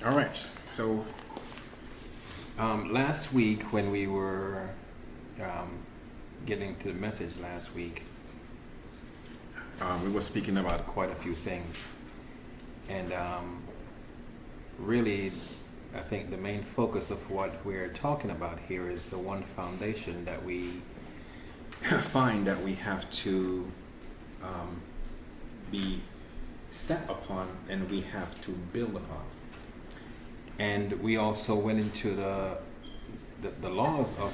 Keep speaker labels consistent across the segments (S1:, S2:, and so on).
S1: All right. So last week, when we were getting to the message last week, we were speaking about quite a few things, and really, I think the main focus of what we're talking about here is the one foundation that we find that we have to be set upon and we have to build upon. And we also went into the laws of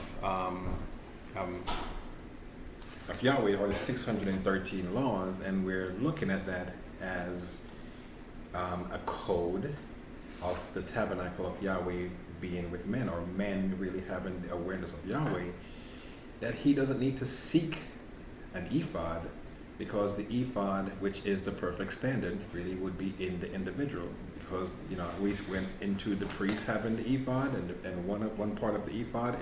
S1: Yahweh, or the 613 laws, and we're looking at that as a code of the tabernacle of Yahweh being with men, or men really having the awareness of Yahweh, that he doesn't need to seek an ephod, because the ephod, which is the perfect standard, really would be in the individual. Because we went into the priest having the ephod, and one part of the ephod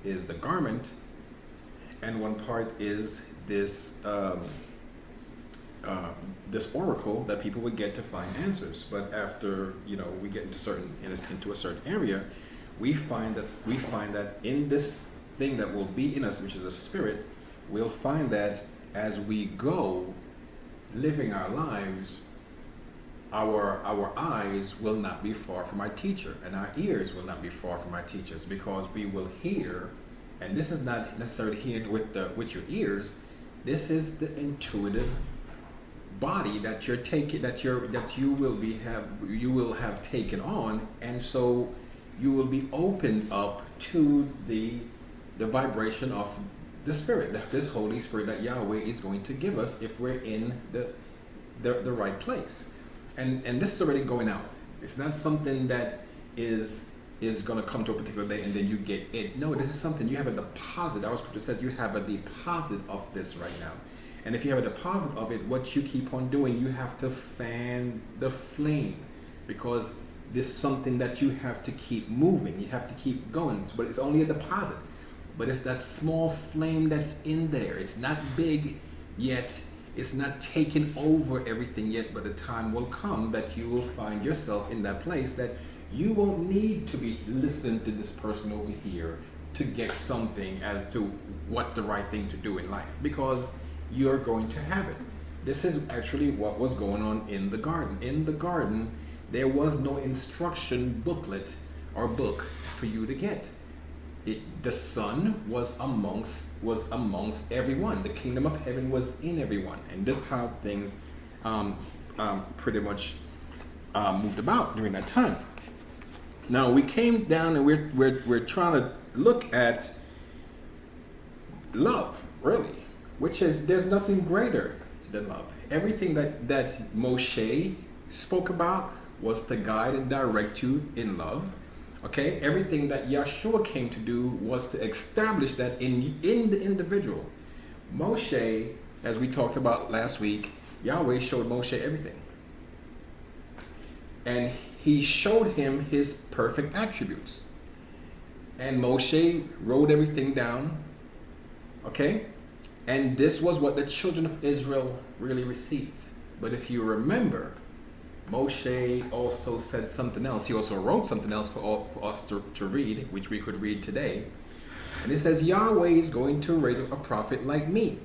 S1: is the garment, and one part is this this oracle that people would get to find answers. But after we get into a certain area, we find that in this thing that will be in us, which is a spirit, we'll find that as we go living our lives, our eyes will not be far from our teacher, and our ears will not be far from our teachers, because we will hear. And this is not necessarily hearing with your ears. This is the intuitive body that you're taking, that you will have taken on, and so you will be opened up to the vibration of the Spirit, this Holy Spirit that Yahweh is going to give us if we're in the right place. And this is already going out. It's not something that is going to come to a particular day and then you get it. No, this is something you have a deposit. Our scripture says you have a deposit of this right now. And if you have a deposit of it, what you keep on doing, you have to fan the flame, because this is something that you have to keep moving. You have to keep going. But it's only a deposit. But it's that small flame that's in there. It's not big yet. It's not taken over everything yet, but the time will come that you will find yourself in that place that you won't need to be listening to this person over here to get something as to what the right thing to do in life, because you're going to have it. This is actually what was going on in the garden. In the garden, there was no instruction booklet or book for you to get. The Son was amongst everyone. The kingdom of heaven was in everyone, and this is how things pretty much moved about during that time. Now we came down, and we're trying to look at love, really, which is, there's nothing greater than love. Everything that Moshe spoke about was to guide and direct you in love. Okay, everything that Yahshua came to do was to establish that in the individual. Moshe, as we talked about last week, Yahweh showed Moshe everything. And he showed him his perfect attributes. And Moshe wrote everything down. Okay? And this was what the children of Israel really received. But if you remember, Moshe also said something else. He also wrote something else for us to read, which we could read today. And it says, Yahweh is going to raise up a prophet like me.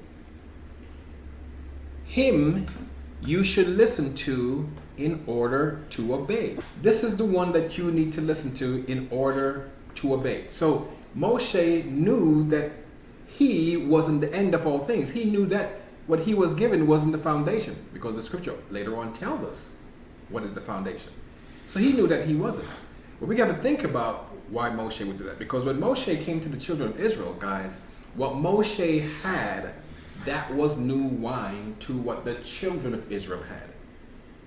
S1: Him you should listen to in order to obey. This is the one that you need to listen to in order to obey. So Moshe knew that he wasn't the end of all things. He knew that what he was given wasn't the foundation, because the scripture later on tells us what is the foundation. So he knew that he wasn't. But we got to think about why Moshe would do that. Because when Moshe came to the children of Israel, guys, what Moshe had, that was new wine to what the children of Israel had.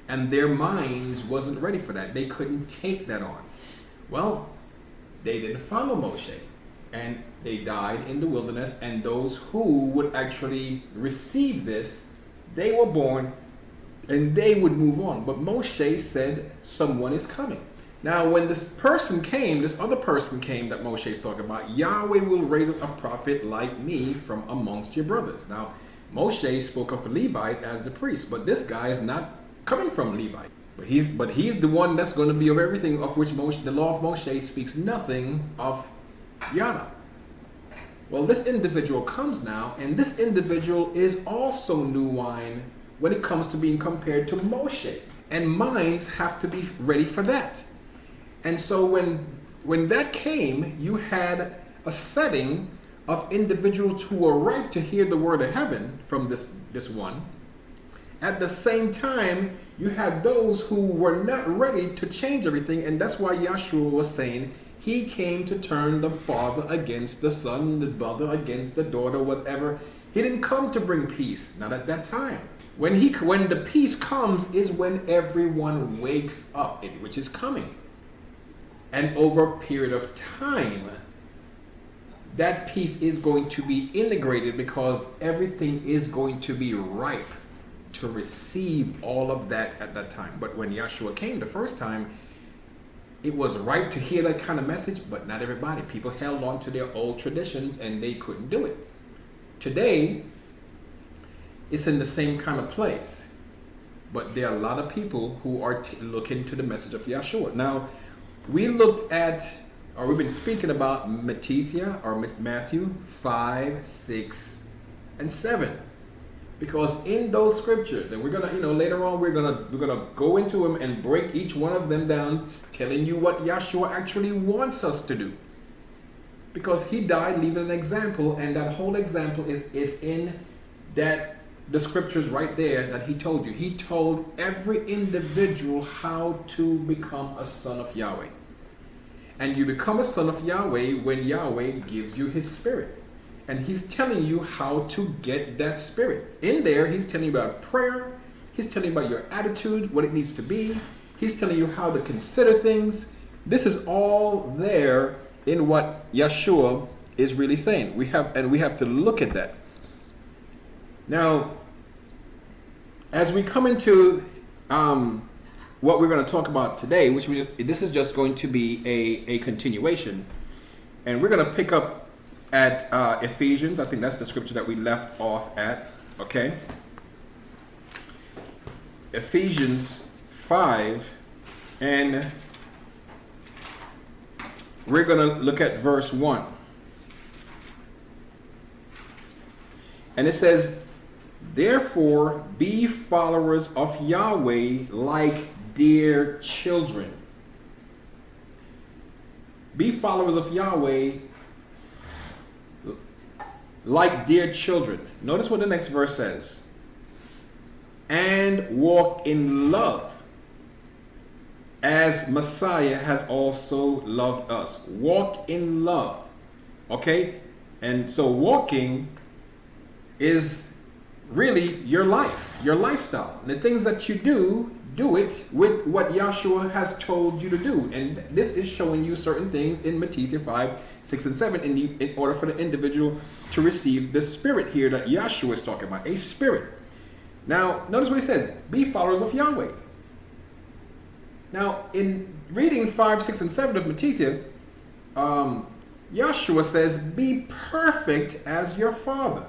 S1: And their minds wasn't ready for that. They couldn't take that on. Well, they didn't follow Moshe. And they died in the wilderness. And those who would actually receive this, they were born and they would move on. But Moshe said, someone is coming. Now, when this other person came that Moshe is talking about, Yahweh will raise up a prophet like me from amongst your brothers. Now, Moshe spoke of a Levite as the priest, but this guy is not coming from Levite. But he's the one that's going to be of everything, of which Moshe, the law of Moshe speaks nothing of Yada. Well, this individual comes now, and this individual is also new wine when it comes to being compared to Moshe. And minds have to be ready for that. And so when that came, you had a setting of individuals who were ripe to hear the word of heaven from this one. At the same time, you had those who were not ready to change everything, and that's why Yahshua was saying he came to turn the father against the son, the mother against the daughter, whatever. He didn't come to bring peace, not at that time. When the peace comes is when everyone wakes up, which is coming. And over a period of time, that peace is going to be integrated because everything is going to be ripe to receive all of that at that time. But when Yahshua came the first time, it was ripe to hear that kind of message, but not everybody. People held on to their old traditions and they couldn't do it. Today, it's in the same kind of place. But there are a lot of people who are looking to the message of Yahshua. Now, we've been speaking about Matthew 5, 6, and 7. Because in those scriptures, and we're gonna, later on we're gonna go into them and break each one of them down, telling you what Yahshua actually wants us to do. Because he died leaving an example, and that whole example is in that the scriptures right there that he told you. He told every individual how to become a son of Yahweh. And you become a son of Yahweh when Yahweh gives you his spirit. And he's telling you how to get that spirit. In there, he's telling you about prayer. He's telling you about your attitude, what it needs to be. He's telling you how to consider things. This is all there in what Yahshua is really saying. We have to look at that. Now, as we come into what we're going to talk about today, this is just going to be a continuation. And we're going to pick up at Ephesians. I think that's the scripture that we left off at. Okay. Ephesians 5, and we're going to look at verse 1. And it says, "Therefore be followers of Yahweh like dear children." Be followers of Yahweh like dear children. Notice what the next verse says. "And walk in love, as Messiah has also loved us." Walk in love. Okay? And so walking is really your life, your lifestyle. The things that you do it with what Yahshua has told you to do. And this is showing you certain things in Matthew 5, 6, and 7 in order for the individual to receive the spirit here that Yahshua is talking about, a spirit. Now, notice what he says, be followers of Yahweh. Now, in reading 5, 6, and 7 of Matthew, Yahshua says, be perfect as your Father.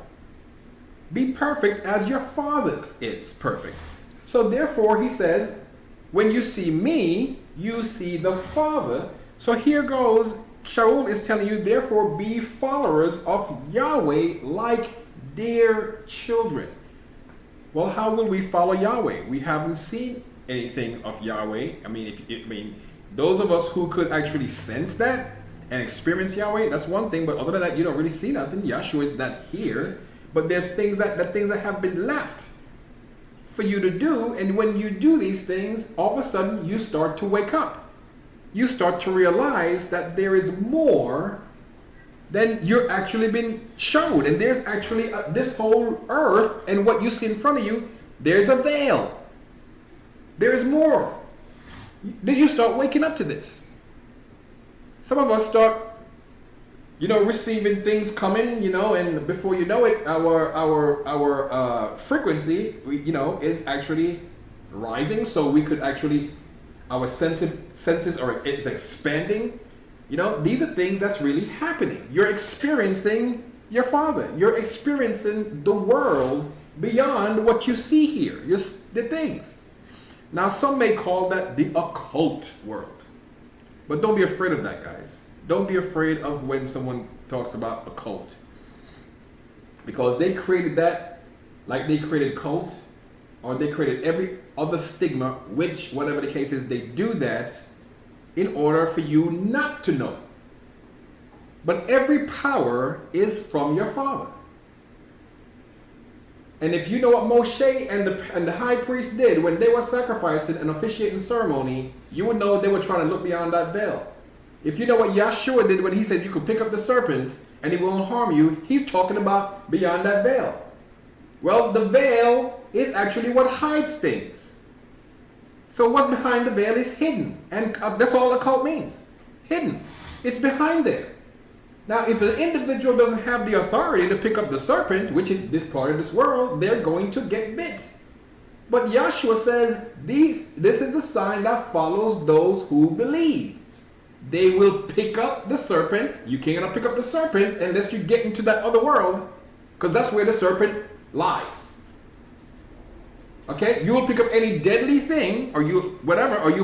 S1: Be perfect as your Father is perfect. So therefore, he says, when you see me, you see the Father. So here goes, Shaul is telling you, therefore be followers of Yahweh like dear children. Well, how will we follow Yahweh? We haven't seen anything of Yahweh. I mean, those of us who could actually sense that and experience Yahweh, that's one thing. But other than that, you don't really see nothing. Yahshua is not here. But there's things that have been left for you to do. And when you do these things, all of a sudden you start to wake up. You start to realize that there is more than you're actually been shown. And there's actually this whole earth and what you see in front of you, there's a veil. There's more. Then you start waking up to this. Some of us start, receiving things coming, and before you know it, our frequency, is actually rising. So we could actually, our senses are it's expanding. These are things that's really happening. You're experiencing your Father. You're experiencing the world beyond what you see here. The things. Now, some may call that the occult world. But don't be afraid of that, guys. Don't be afraid of when someone talks about occult. Because they created that like they created cult, or they created every other stigma, which, whatever the case is, they do that in order for you not to know. But every power is from your Father. And if you know what Moshe and the high priest did when they were sacrificing and officiating ceremony, you would know they were trying to look beyond that veil. If you know what Yahshua did when he said you could pick up the serpent and it won't harm you, he's talking about beyond that veil. Well, the veil is actually what hides things. So what's behind the veil is hidden. And that's all occult means. Hidden. It's behind there. Now, if an individual doesn't have the authority to pick up the serpent, which is this part of this world, they're going to get bit. But Yahshua says, this is the sign that follows those who believe. They will pick up the serpent. You cannot pick up the serpent unless you get into that other world, because that's where the serpent lies. Okay? You will pick up any deadly thing, or you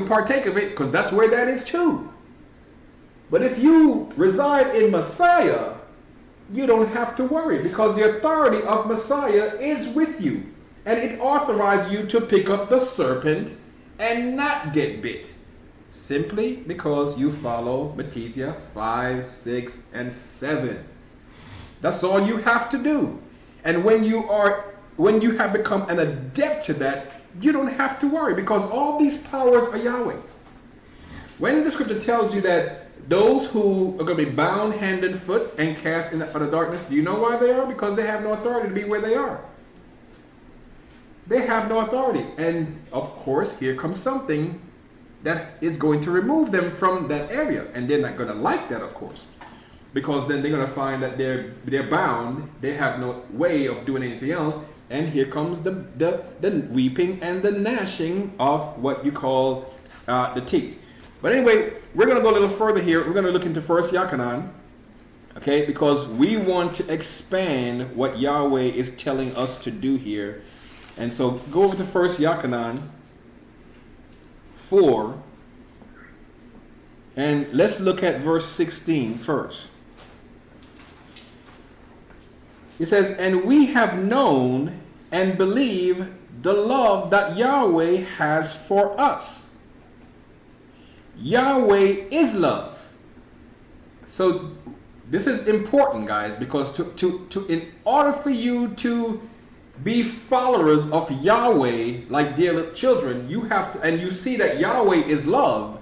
S1: partake of it, because that's where that is too. But if you reside in Messiah, you don't have to worry, because the authority of Messiah is with you. And it authorizes you to pick up the serpent and not get bit. Simply because you follow Matthew 5, 6, and 7. That's all you have to do. And when you have become an adept to that, you don't have to worry, because all these powers are Yahweh's. When the scripture tells you that those who are going to be bound hand and foot and cast in the utter darkness, do you know why they are? Because they have no authority to be where they are. They have no authority. And of course, here comes something that is going to remove them from that area. And they're not going to like that, of course. Because then they're going to find that they're bound. They have no way of doing anything else. And here comes the weeping and the gnashing of what you call the teeth. But anyway, we're going to go a little further here. We're going to look into 1 Yochanan, okay, because we want to expand what Yahweh is telling us to do here. And so go over to 1 Yochanan 4, and let's look at verse 16 first. It says, "And we have known and believe the love that Yahweh has for us. Yahweh is love." So this is important, guys, because in order for you to be followers of Yahweh like dear children, you have to, and you see that Yahweh is love,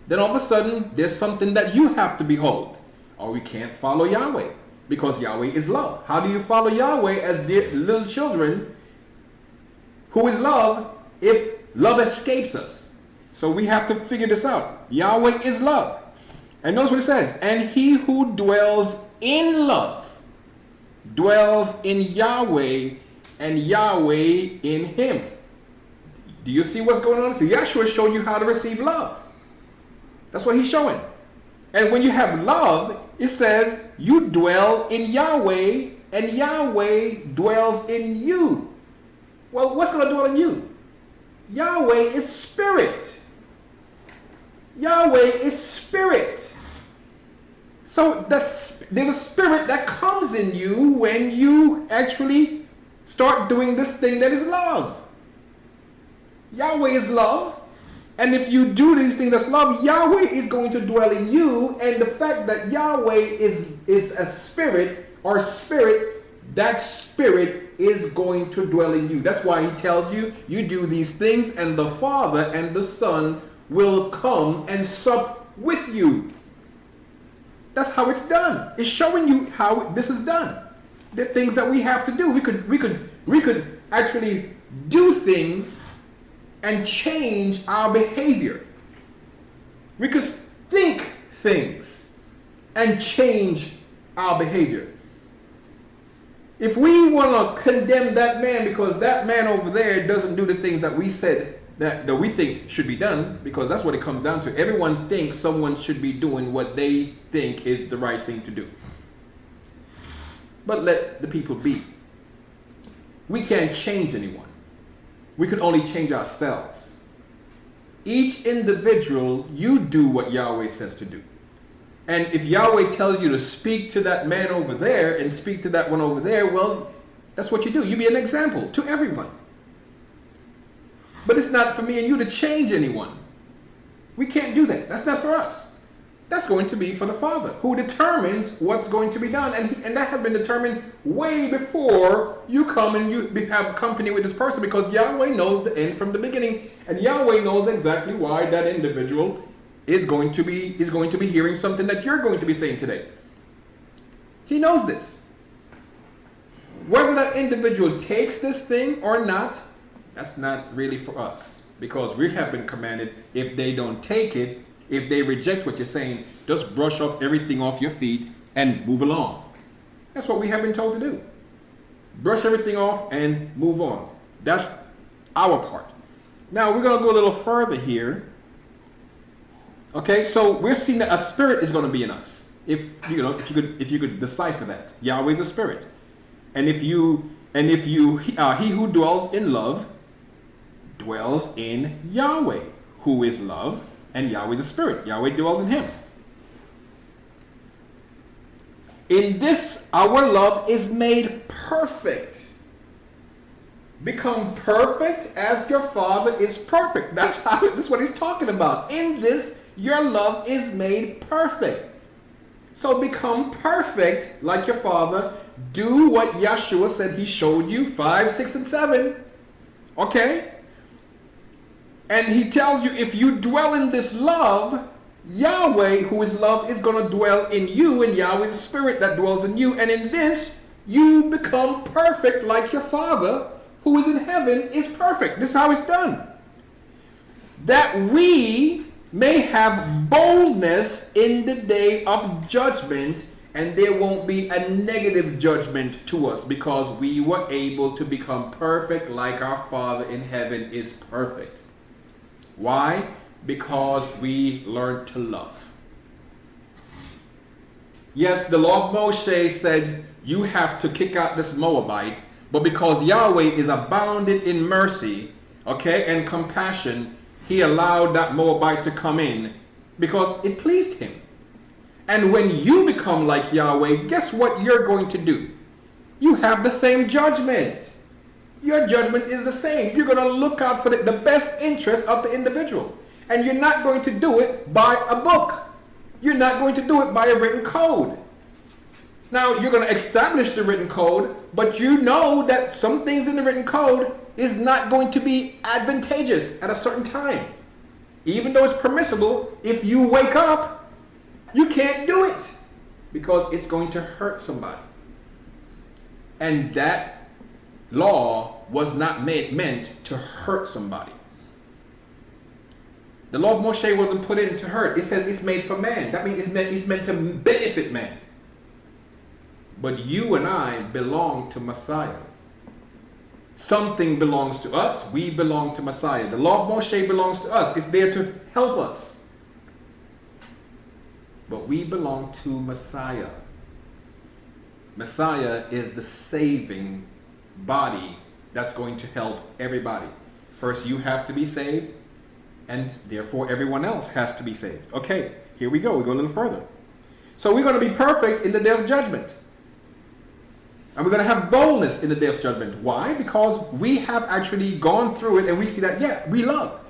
S1: then all of a sudden there's something that you have to behold, or we can't follow Yahweh because Yahweh is love. How do you follow Yahweh as dear little children who is love if love escapes us? So we have to figure this out. Yahweh is love. And notice what it says. "And he who dwells in love dwells in Yahweh, and Yahweh in him." Do you see what's going on? So Yahshua is showing you how to receive love. That's what he's showing. And when you have love, it says you dwell in Yahweh, and Yahweh dwells in you. Well, what's going to dwell in you? Yahweh is spirit. Yahweh is spirit. So there's a spirit that comes in you when you actually start doing this thing that is love. Yahweh is love. And if you do these things that's love, Yahweh is going to dwell in you. And the fact that Yahweh is a spirit or spirit, that spirit is going to dwell in you. That's why he tells you, you do these things and the Father and the Son will come and sup with you. That's how it's done. It's showing you how this is done. The things that we have to do. We could actually do things and change our behavior. We could think things and change our behavior. If we want to condemn that man because that man over there doesn't do the things that we said that we think should be done, because that's what it comes down to. Everyone thinks someone should be doing what they think is the right thing to do. But let the people be. We can't change anyone. We can only change ourselves. each individual, you do what Yahweh says to do. And if Yahweh tells you to speak to that man over there and speak to that one over there, well, that's what you do. You be an example to everyone. But it's not for me and you to change anyone. We can't do that. That's not for us. That's going to be for the Father, who determines what's going to be done. And that has been determined way before you come and you have company with this person, because Yahweh knows the end from the beginning. And Yahweh knows exactly why that individual is going to be hearing something that you're going to be saying today. He knows this. Whether that individual takes this thing or not, that's not really for us, because we have been commanded, if they don't take it, if they reject what you're saying, just brush off everything off your feet and move along. That's what we have been told to do. Brush everything off and move on. That's our part. Now we're going to go a little further here. Okay, so we're seeing that a spirit is going to be in us. If you could decipher that, Yahweh is a spirit, and if he who dwells in love dwells in Yahweh, who is love, and Yahweh the Spirit. Yahweh dwells in him. In this, our love is made perfect. Become perfect as your Father is perfect. That's what he's talking about. In this, your love is made perfect. So become perfect like your Father. Do what Yeshua said he showed you, 5, 6, and 7. Okay? And he tells you, if you dwell in this love, Yahweh, who is love, is going to dwell in you, and Yahweh is the Spirit that dwells in you. And in this, you become perfect like your Father, who is in heaven, is perfect. This is how it's done. That we may have boldness in the day of judgment, and there won't be a negative judgment to us, because we were able to become perfect like our Father in heaven is perfect. Why? Because we learned to love. Yes, the law of Moshe said you have to kick out this Moabite, but because Yahweh is abounded in mercy, okay, and compassion, he allowed that Moabite to come in because it pleased him. And when you become like Yahweh, guess what you're going to do? You have the same judgment. Your judgment is the same. You're going to look out for the best interest of the individual. And you're not going to do it by a book. You're not going to do it by a written code. Now, you're going to establish the written code, but you know that some things in the written code is not going to be advantageous at a certain time. Even though it's permissible, if you wake up, you can't do it because it's going to hurt somebody. And that law was not meant to hurt somebody. The law of Moshe wasn't put in to hurt. It says it's made for man. That means it's meant to benefit man. But you and I belong to Messiah. Something belongs to us. We belong to Messiah. The law of Moshe belongs to us. It's there to help us. But we belong to Messiah. Messiah is the saving body that's going to help everybody. First, you have to be saved, and therefore everyone else has to be saved. Okay, here we go. We go a little further. So we're going to be perfect in the day of judgment. And we're going to have boldness in the day of judgment. Why? Because we have actually gone through it and we see that, yeah, we love.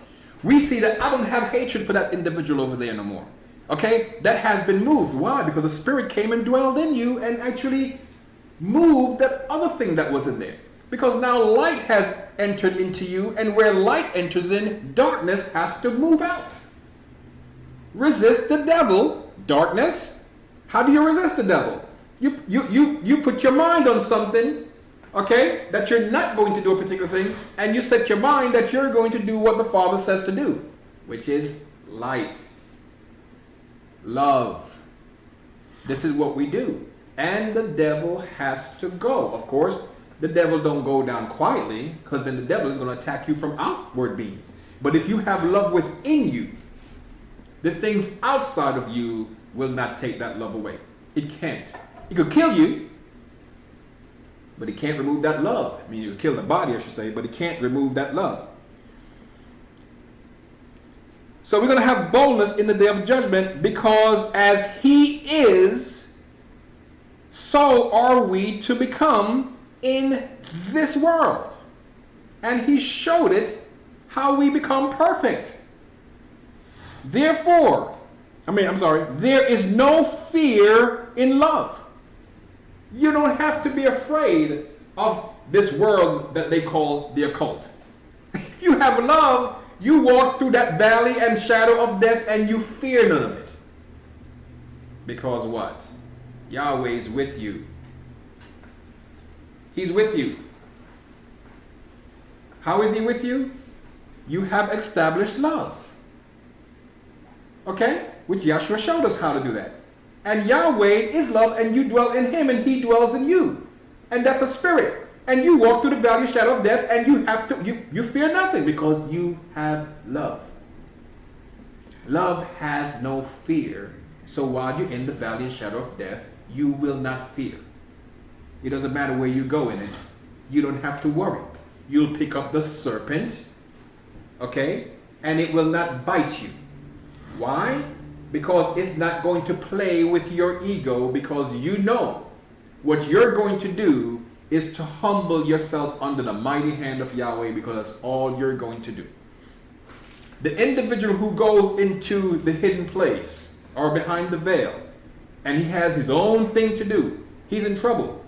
S1: We see that I don't have hatred for that individual over there no more. Okay? That has been moved. Why? Because the Spirit came and dwelled in you and actually moved that other thing that was in there. Because now light has entered into you, and where light enters in, darkness has to move out. Resist the devil. Darkness. How do you resist the devil? You put your mind on something, okay, that you're not going to do a particular thing, and you set your mind that you're going to do what the Father says to do, which is light, love. This is what we do. And the devil has to go. Of course, the devil don't go down quietly, because then the devil is going to attack you from outward means. But if you have love within you, the things outside of you will not take that love away. It can't. It could kill you, but it can't remove that love. I mean, it could kill the body, I should say, but it can't remove that love. So we're going to have boldness in the day of judgment, because as he is, so are we to become in this world. And he showed it how we become perfect. Therefore, there is no fear in love. You don't have to be afraid of this world that they call the occult. If you have love, you walk through that valley and shadow of death and you fear none of it. Because what? Yahweh is with you. He's with you. How is he with you? You have established love. Okay? Which Yahshua showed us how to do that. And Yahweh is love, and you dwell in him, and he dwells in you. And that's a spirit. And you walk through the valley of shadow of death, and you fear nothing, because you have love. Love has no fear. So while you're in the valley of shadow of death, you will not fear. It doesn't matter where you go in it. You don't have to worry. You'll pick up the serpent, okay? And it will not bite you. Why? Because it's not going to play with your ego, because you know what you're going to do is to humble yourself under the mighty hand of Yahweh, because that's all you're going to do. The individual who goes into the hidden place or behind the veil and he has his own thing to do, he's in trouble.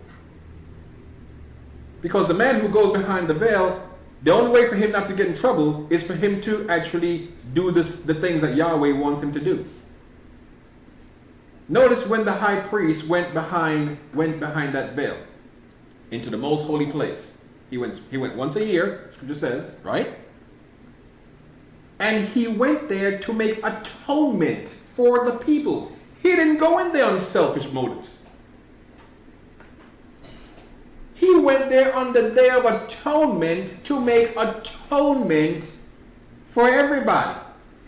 S1: Because the man who goes behind the veil, the only way for him not to get in trouble is for him to actually do the things that Yahweh wants him to do. Notice when the high priest went behind that veil into the most holy place. He went once a year, Scripture says, right? And he went there to make atonement for the people. He didn't go in there on selfish motives. He went there on the Day of Atonement to make atonement for everybody.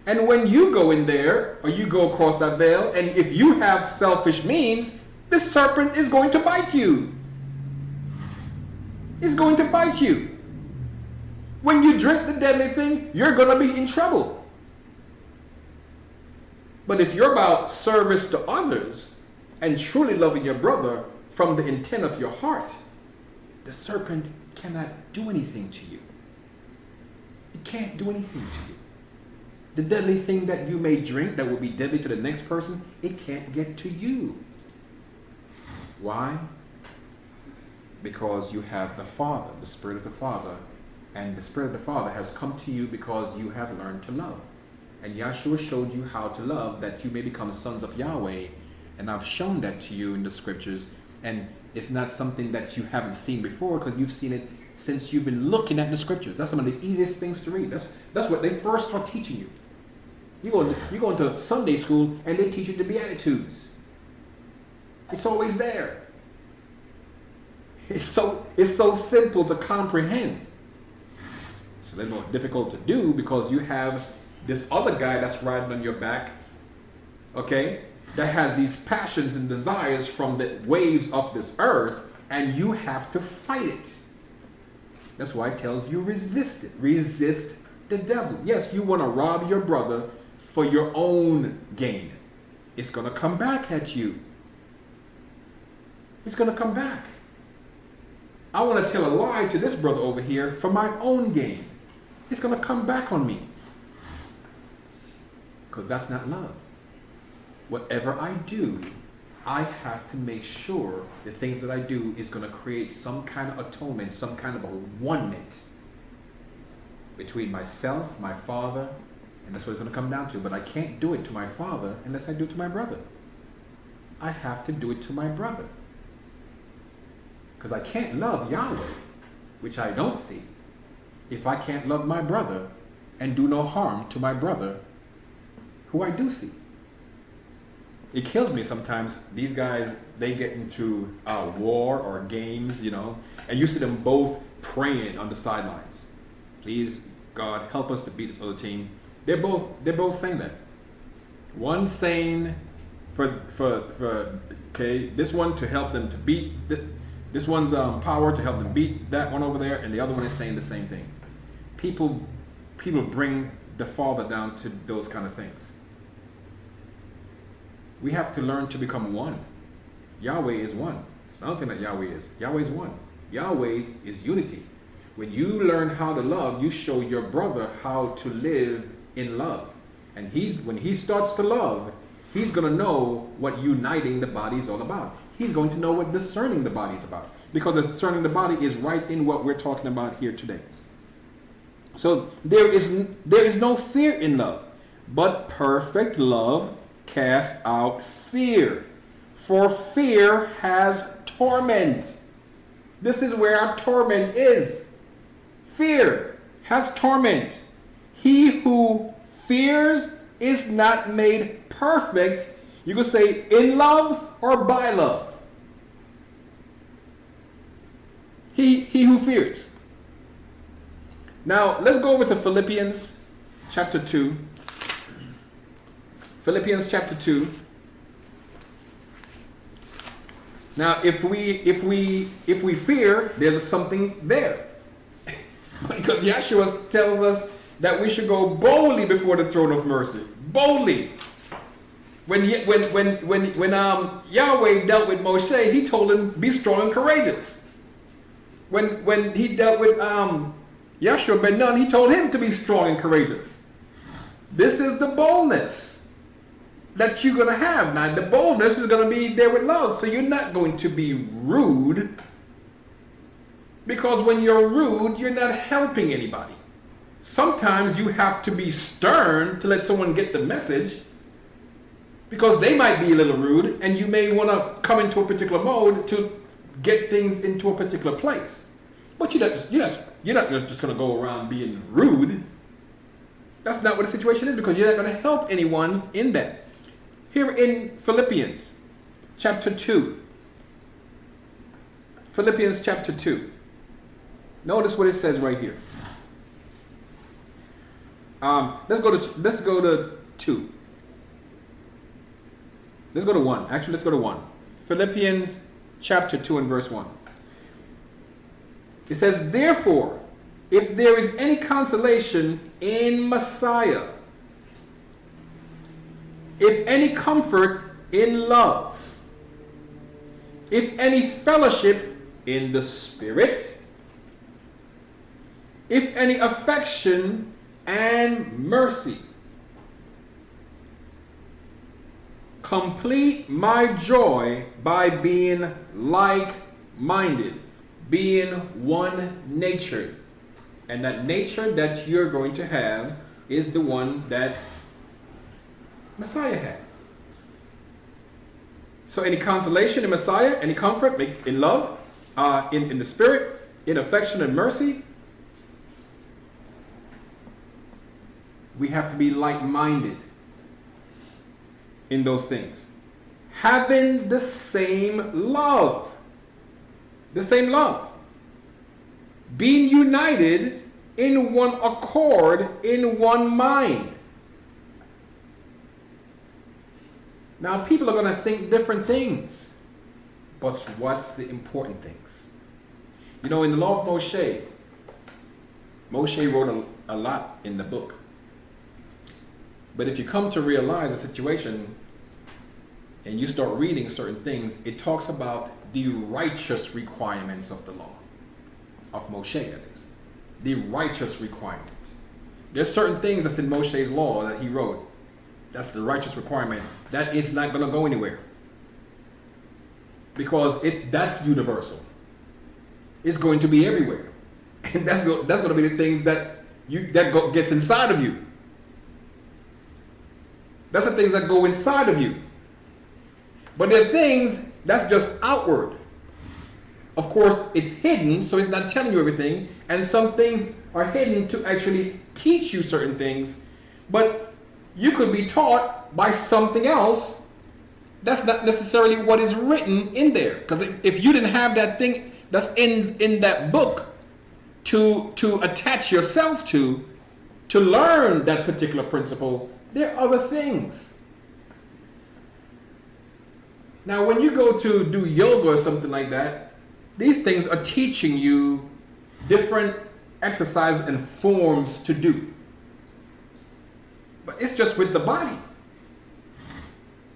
S1: And when you go in there, or you go across that veil, and if you have selfish means, the serpent is going to bite you. It's going to bite you. When you drink the deadly thing, you're going to be in trouble. But if you're about service to others and truly loving your brother from the intent of your heart, the serpent cannot do anything to you. It can't do anything to you. The deadly thing that you may drink that will be deadly to the next person, it can't get to you. Why? Because you have the Father, the Spirit of the Father, and the Spirit of the Father has come to you because you have learned to love. And Yahshua showed you how to love, that you may become sons of Yahweh. And I've shown that to you in the Scriptures. And it's not something that you haven't seen before, because you've seen it since you've been looking at the Scriptures. That's some of the easiest things to read. That's what they first start teaching you. You go into Sunday school and they teach you the Beatitudes. It's always there. It's so simple to comprehend. It's a little more difficult to do because you have this other guy that's riding on your back, okay, that has these passions and desires from the waves of this earth, and you have to fight it. That's why it tells you resist it. Resist the devil. Yes, you want to rob your brother for your own gain. It's going to come back at you. It's going to come back. I want to tell a lie to this brother over here for my own gain. It's going to come back on me. Because that's not love. Whatever I do, I have to make sure the things that I do is going to create some kind of atonement, some kind of a oneness between myself, my Father, and that's what it's going to come down to. But I can't do it to my Father unless I do it to my brother. I have to do it to my brother. Because I can't love Yahweh, which I don't see, if I can't love my brother and do no harm to my brother, who I do see. It kills me sometimes. These guys, they get into war or games, and you see them both praying on the sidelines. Please, God, help us to beat this other team. They're both saying that. One saying this one to help them to beat this one's power to help them beat that one over there, and the other one is saying the same thing. People bring the Father down to those kind of things. We have to learn to become one. Yahweh is one. It's not something that Yahweh is. Yahweh is one. Yahweh is unity. When you learn how to love, you show your brother how to live in love. And when he starts to love, he's going to know what uniting the body is all about. He's going to know what discerning the body is about. Because discerning the body is right in what we're talking about here today. So there is no fear in love, but perfect love casts out fear. For fear has torment. This is where our torment is. Fear has torment. He who fears is not made perfect. You could say in love or by love. He who fears. Now, let's go over to Philippians Chapter 2. Philippians Chapter 2. Now, if we fear, there's something there. Because Yahshua tells us that we should go boldly before the throne of mercy. Boldly. When Yahweh dealt with Moshe, he told him, be strong and courageous. When he dealt with Yahshua ben Nun, he told him to be strong and courageous. This is the boldness that you're going to have. Now, the boldness is going to be there with love. So you're not going to be rude. Because when you're rude, you're not helping anybody. Sometimes you have to be stern to let someone get the message. Because they might be a little rude, and you may want to come into a particular mode to get things into a particular place. But you're not just going to go around being rude. That's not what the situation is, because you're not going to help anyone in that. Here in Philippians Chapter 2. Philippians Chapter 2. Notice what it says right here. Let's go to 2. Let's go to 1. Actually, let's go to 1. Philippians Chapter 2 and verse 1. It says, therefore, if there is any consolation in Messiah, if any comfort in love, if any fellowship in the Spirit, if any affection and mercy, complete my joy by being like-minded, being one-natured. And that nature that you're going to have is the one that Messiah had. So any consolation in Messiah, any comfort in love, in the Spirit, in affection and mercy, we have to be like-minded in those things. Having the same love. The same love. Being united in one accord, in one mind. Now, people are going to think different things. But what's the important things? You know, in the law of Moshe wrote a lot in the book. But if you come to realize the situation and you start reading certain things, it talks about the righteous requirements of the law. Of Moshe, that is. The righteous requirement. There's certain things that's in Moshe's law that he wrote. That's the righteous requirement. That is not going to go anywhere. Because that's universal. It's going to be everywhere. And that's going to be the things that gets inside of you. That's the things that go inside of you. But there are things that's just outward. Of course, it's hidden, so it's not telling you everything. And some things are hidden to actually teach you certain things. But you could be taught by something else. That's not necessarily what is written in there. Because if you didn't have that thing that's in that book to attach yourself to learn that particular principle, there are other things. Now, when you go to do yoga or something like that, these things are teaching you different exercises and forms to do. But it's just with the body.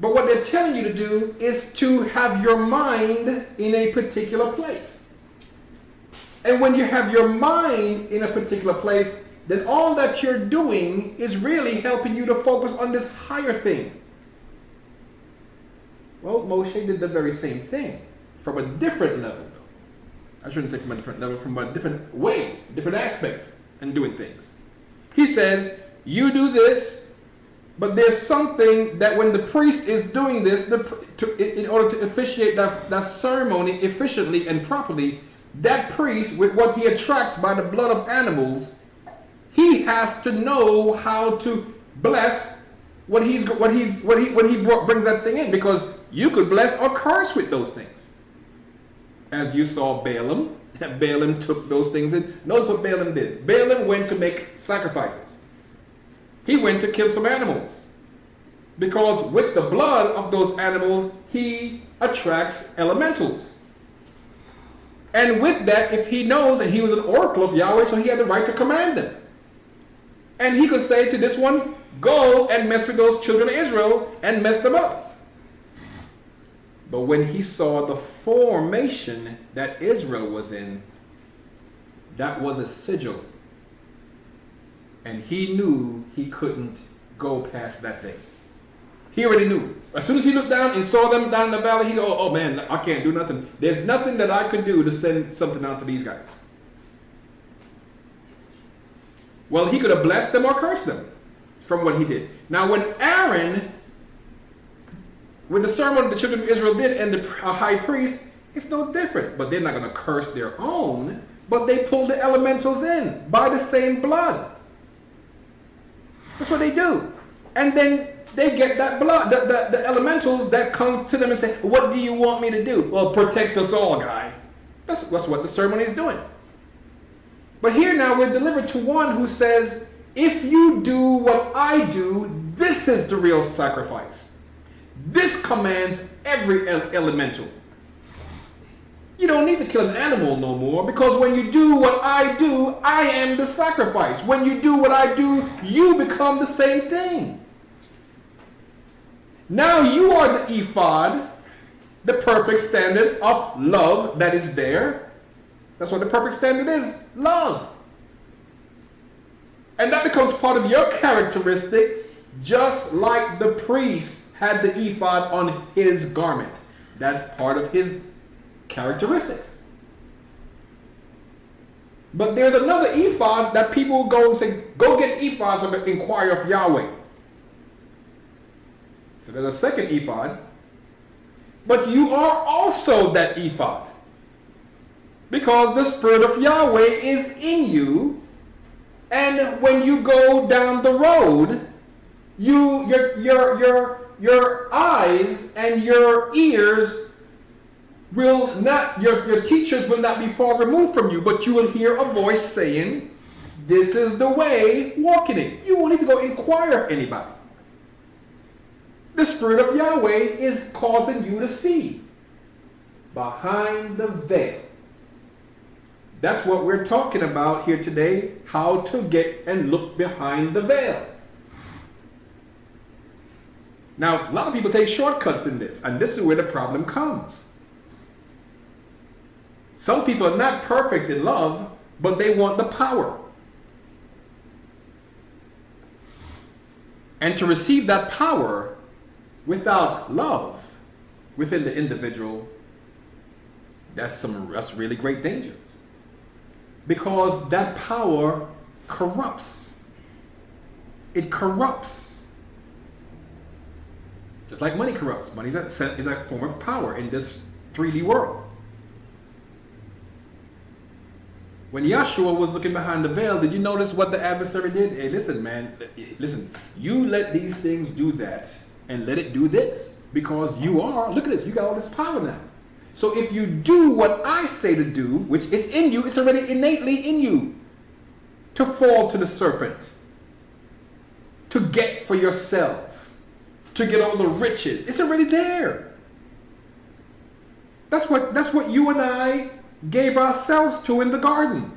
S1: But what they're telling you to do is to have your mind in a particular place. And when you have your mind in a particular place, then all that you're doing is really helping you to focus on this higher thing. Well, Moshe did the very same thing from a different level. I shouldn't say from a different level, from a different way, different aspect in doing things. He says, you do this, but there's something that when the priest is doing this, in order to officiate that ceremony efficiently and properly, that priest, with what he attracts by the blood of animals, he has to know how to bless when he brings that thing in, because you could bless or curse with those things. As you saw Balaam, Balaam took those things in. Notice what Balaam did. Balaam went to make sacrifices. He went to kill some animals, because with the blood of those animals, he attracts elementals. And with that, if he knows that he was an oracle of Yahweh, so he had the right to command them. And he could say to this one, go and mess with those children of Israel and mess them up. But when he saw the formation that Israel was in, that was a sigil. And he knew he couldn't go past that thing. He already knew. As soon as he looked down and saw them down in the valley, he go, oh man, I can't do nothing. There's nothing that I could do to send something out to these guys. Well, he could have blessed them or cursed them from what he did. Now when Aaron, when the ceremony the children of Israel did and the high priest, it's no different. But they're not going to curse their own, but they pull the elementals in by the same blood. That's what they do. And then they get that blood, the elementals that comes to them and say, what do you want me to do? Well, protect us all, guy. That's what the ceremony is doing. But here now we're delivered to one who says, if you do what I do, this is the real sacrifice. This commands every elemental. You don't need to kill an animal no more, because when you do what I do, I am the sacrifice. When you do what I do, you become the same thing. Now you are the ephod, the perfect standard of love that is there. That's what the perfect standard is, love. And that becomes part of your characteristics, just like the priest had the ephod on his garment. That's part of his characteristics. But there's another ephod that people go and say, go get ephods and inquire of Yahweh. So there's a second ephod. But you are also that ephod, because the Spirit of Yahweh is in you, and when you go down the road, your eyes and your ears will not, your teachers will not be far removed from you, but you will hear a voice saying, this is the way, walk in it. You won't need to go inquire of anybody. The Spirit of Yahweh is causing you to see behind the veil. That's what we're talking about here today, how to get and look behind the veil. Now, a lot of people take shortcuts in this, and this is where the problem comes. Some people are not perfect in love, but they want the power. And to receive that power without love within the individual, that's really great danger. Because that power corrupts. It corrupts. Just like money corrupts. Money is a form of power in this 3D world. When Yahshua was looking behind the veil, did you notice what the adversary did? Hey, listen, man. Listen. You let these things do that and let it do this. Because you are, look at this, you got all this power now. So if you do what I say to do, which is in you, it's already innately in you, to fall to the serpent, to get for yourself, to get all the riches. It's already there. That's what you and I gave ourselves to in the garden.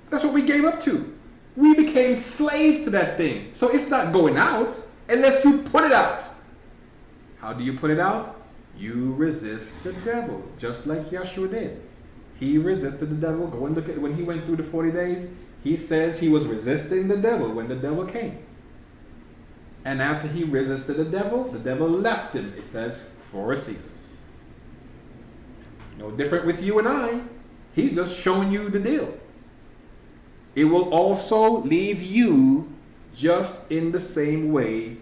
S1: That's what we gave up to. we became slave to that thing. So it's not going out unless you put it out. How do you put it out? You resist the devil, just like Yeshua did. He resisted the devil. Go and look at when he went through the 40 days. He says he was resisting the devil when the devil came. And after he resisted the devil left him, it says, for a season. No different with you and I. He's just showing you the deal. It will also leave you just in the same way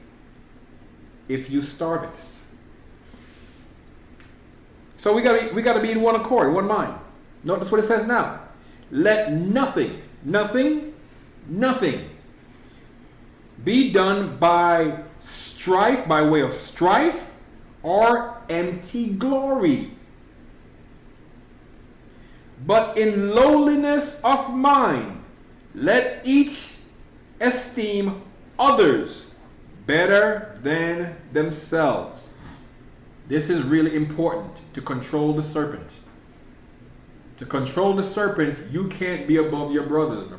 S1: if you starve it. So we gotta be in one accord, one mind. Notice what it says now. Let nothing be done by strife, by way of strife, or empty glory. But in lowliness of mind, let each esteem others better than themselves. This is really important to control the serpent. To control the serpent, you can't be above your brothers.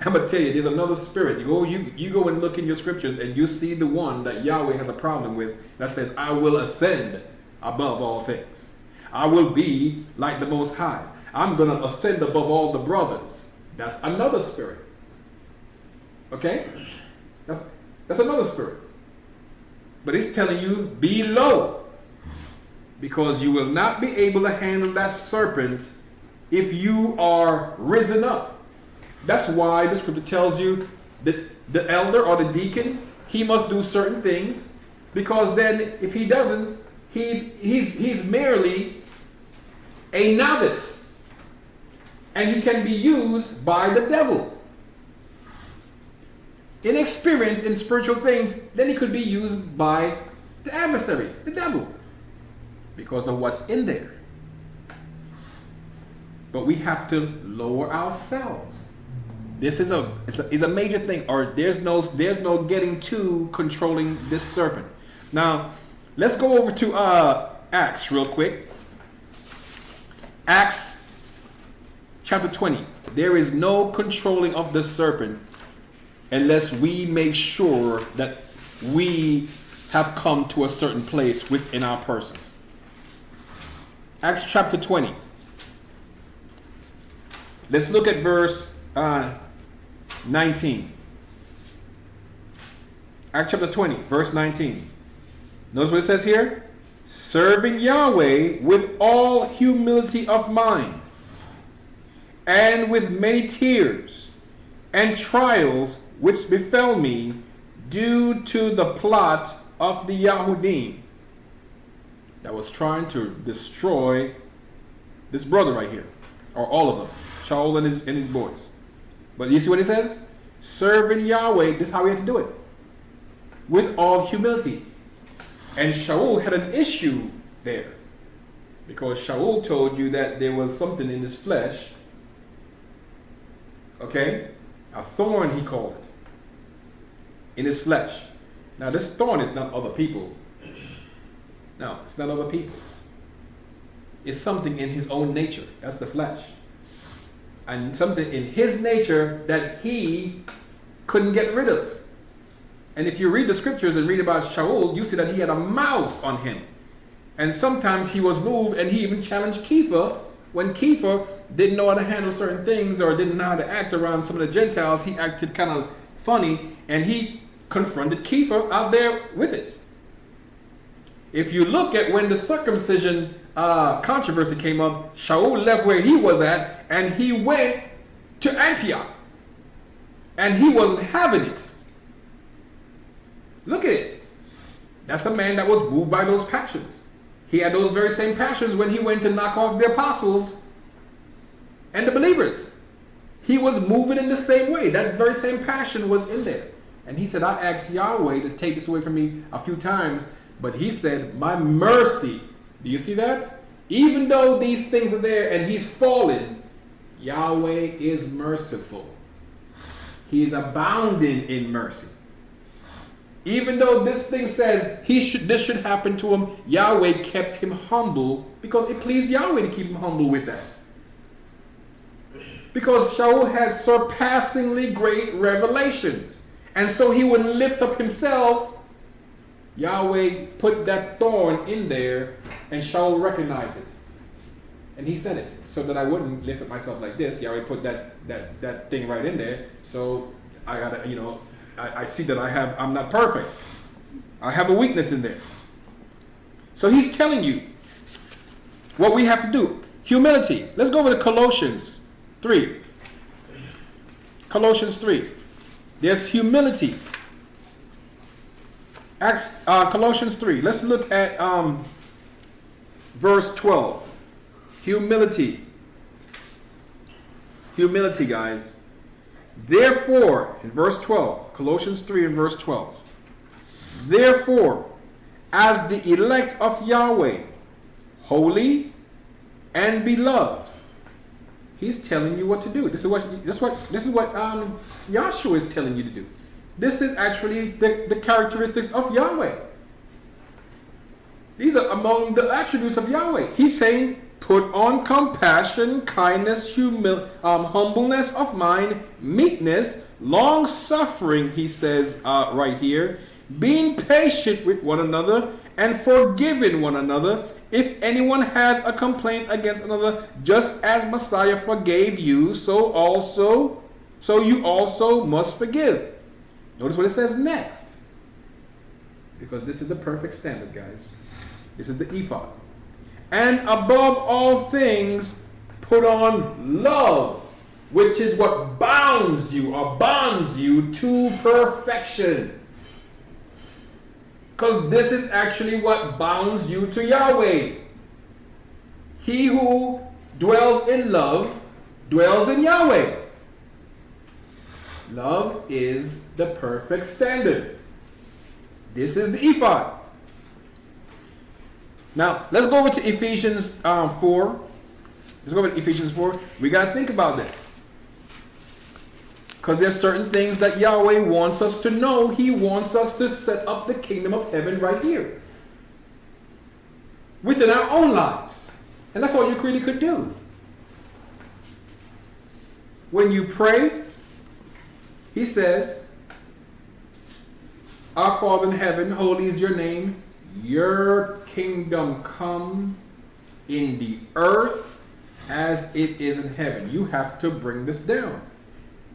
S1: I'm going to tell you, there's another spirit. You go and look in your scriptures and you see the one that Yahweh has a problem with that says, I will ascend above all things. I will be like the Most High. I'm going to ascend above all the brothers. That's another spirit. Okay? That's another spirit. But it's telling you, be low. Because you will not be able to handle that serpent if you are risen up. That's why the scripture tells you that the elder or the deacon, he must do certain things. Because then if he doesn't, he's merely a novice. And he can be used by the devil. Inexperienced in spiritual things, then he could be used by the adversary, the devil. Because of what's in there. But we have to lower ourselves. This is a major thing, or there's no getting to controlling this serpent. Now, let's go over to Acts real quick. Acts chapter 20. There is no controlling of the serpent unless we make sure that we have come to a certain place within our persons. Acts chapter 20. Let's look at verse 19. Acts chapter 20, verse 19. Notice what it says here? Serving Yahweh with all humility of mind, and with many tears and trials which befell me due to the plot of the Yahudim that was trying to destroy this brother right here, or all of them, Shaul and his boys. But you see what it says? Serving Yahweh, this is how we have to do it. With all humility. And Shaul had an issue there. Because Shaul told you that there was something in his flesh. Okay? A thorn, he called it. In his flesh. Now this thorn is not other people. No, it's not other people. It's something in his own nature. That's the flesh. And something in his nature that he couldn't get rid of. And if you read the scriptures and read about Shaul, you see that he had a mouth on him. And sometimes he was moved, and he even challenged Kepha. When Kepha didn't know how to handle certain things or didn't know how to act around some of the Gentiles, he acted kind of funny, and he confronted Kepha out there with it. If you look at when the circumcision controversy came up, Shaul left where he was at, and he went to Antioch. And he wasn't having it. Look at it. That's a man that was moved by those passions. He had those very same passions when he went to knock off the apostles and the believers. He was moving in the same way. That very same passion was in there. And he said, I asked Yahweh to take this away from me a few times, but he said, my mercy. Do you see that? Even though these things are there and he's fallen, Yahweh is merciful. He is abounding in mercy. Even though this thing says this should happen to him, Yahweh kept him humble because it pleased Yahweh to keep him humble with that. Because Shaul had surpassingly great revelations. And so he would lift up himself. Yahweh put that thorn in there, and Shaul recognized it. And he said it, so that I wouldn't lift up myself like this. Yahweh put that thing right in there. So I gotta, I see that I'm not perfect. I have a weakness in there. So he's telling you what we have to do. Humility. Let's go over to Colossians 3. Colossians 3. There's humility. Colossians 3. Let's look at verse 12. Humility. Humility, guys. Therefore, in verse 12, Colossians 3 and verse 12. Therefore, as the elect of Yahweh, holy and beloved, he's telling you what to do. This is what Yahshua is telling you to do. This is actually the characteristics of Yahweh. These are among the attributes of Yahweh. He's saying, put on compassion, kindness, humbleness of mind, meekness, long suffering, he says right here, being patient with one another and forgiving one another if anyone has a complaint against another, just as Messiah forgave you, so you also must forgive. Notice what it says next. Because this is the perfect standard, guys. This is the ephod. And above all things, put on love, which is what bounds you or bonds you to perfection. Because this is actually what bounds you to Yahweh. He who dwells in love dwells in Yahweh. Love is the perfect standard. This is the ephod. Now, let's go over to Ephesians 4. Let's go over to Ephesians 4. We got to think about this. Because there's certain things that Yahweh wants us to know. He wants us to set up the kingdom of heaven right here. Within our own lives. And that's all you really could do. When you pray, he says, Our Father in heaven, holy is your name. Your kingdom come in the earth as it is in heaven. You have to bring this down.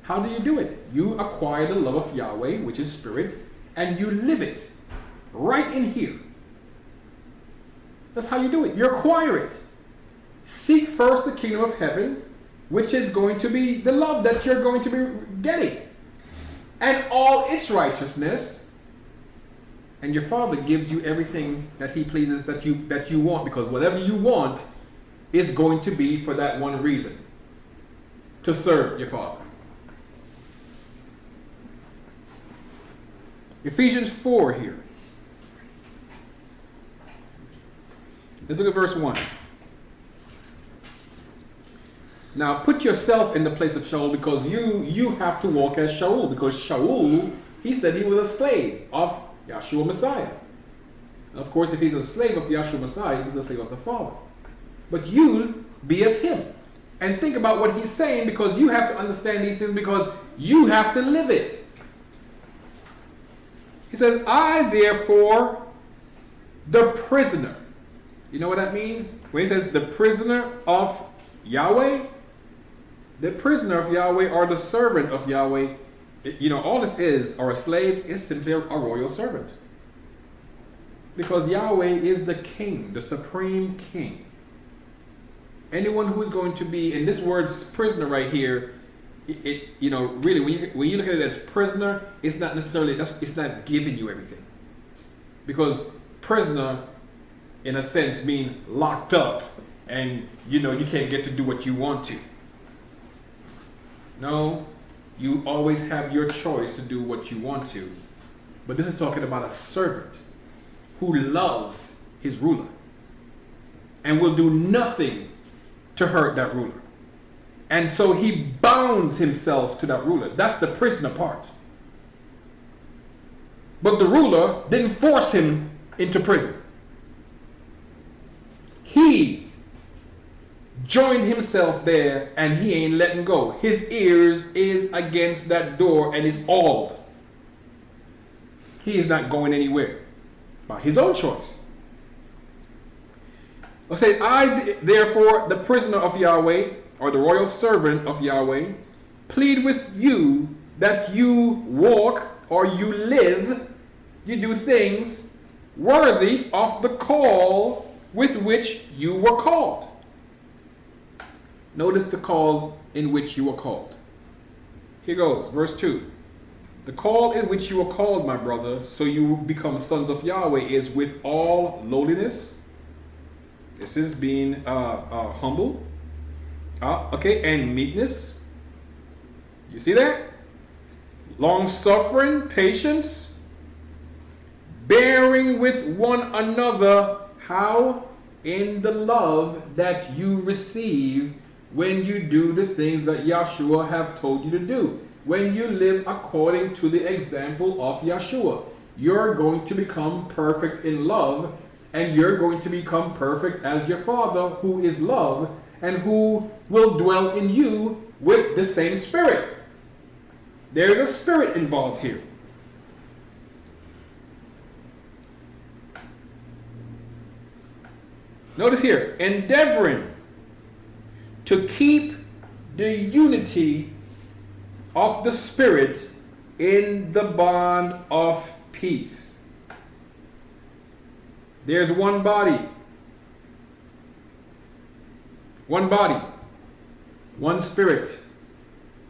S1: How do you do it? You acquire the love of Yahweh, which is spirit, and you live it right in here. That's how you do it. You acquire it. Seek first the kingdom of heaven, which is going to be the love that you're going to be getting, and all its righteousness. And your Father gives you everything that he pleases that you want, because whatever you want is going to be for that one reason, to serve your Father. Ephesians 4 here. Let's look at verse 1. Now put yourself in the place of Shaul, because you have to walk as Shaul, because Shaul, he said he was a slave of Yahshua Messiah. And of course, if he's a slave of Yahshua Messiah, he's a slave of the Father. But you be as him. And think about what he's saying, because you have to understand these things, because you have to live it. He says, I therefore, the prisoner. You know what that means? When he says the prisoner of Yahweh, the prisoner of Yahweh or the servant of Yahweh, all this is, or a slave, is simply a royal servant. Because Yahweh is the king, the supreme king. Anyone who is going to be, in this word prisoner right here, really, when you look at it as prisoner, it's not necessarily, it's not giving you everything. Because prisoner, in a sense, mean locked up, and you can't get to do what you want to. No, you always have your choice to do what you want to. But this is talking about a servant who loves his ruler and will do nothing to hurt that ruler. And so he bounds himself to that ruler. That's the prisoner part. But the ruler didn't force him into prison. He joined himself there, and he ain't letting go. His ears is against that door and is awed. He is not going anywhere by his own choice. It says, I, therefore, the prisoner of Yahweh, or the royal servant of Yahweh, plead with you that you walk, or you live, you do things worthy of the call with which you were called. Notice the call in which you were called. Here goes, verse 2. The call in which you were called, my brother, so you become sons of Yahweh, is with all lowliness. This is being humble. Okay, and meekness. You see that? Long suffering, patience, bearing with one another. How? In the love that you receive when you do the things that Yahshua have told you to do. When you live according to the example of Yahshua, you're going to become perfect in love, and you're going to become perfect as your Father, who is love, and who will dwell in you with the same Spirit. There's a spirit involved here. Notice here, endeavoring to keep the unity of the Spirit in the bond of peace. There's one body. One body. One Spirit.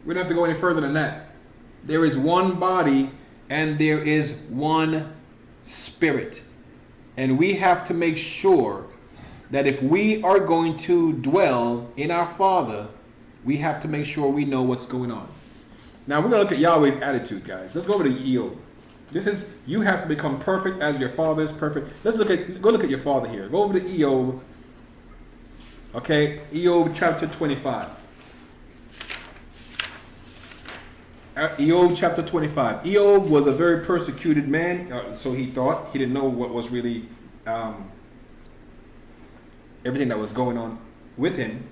S1: We don't have to go any further than that. There is one body and there is one Spirit. And we have to make sure that if we are going to dwell in our Father, we have to make sure we know what's going on. Now we're going to look at Yahweh's attitude, guys. Let's go over to Eob. This is, you have to become perfect as your Father is perfect. Go look at your Father here. Go over to Eob. Okay, Eob chapter 25. Eob chapter 25. Eob was a very persecuted man, so he thought. He didn't know what was really everything that was going on with him.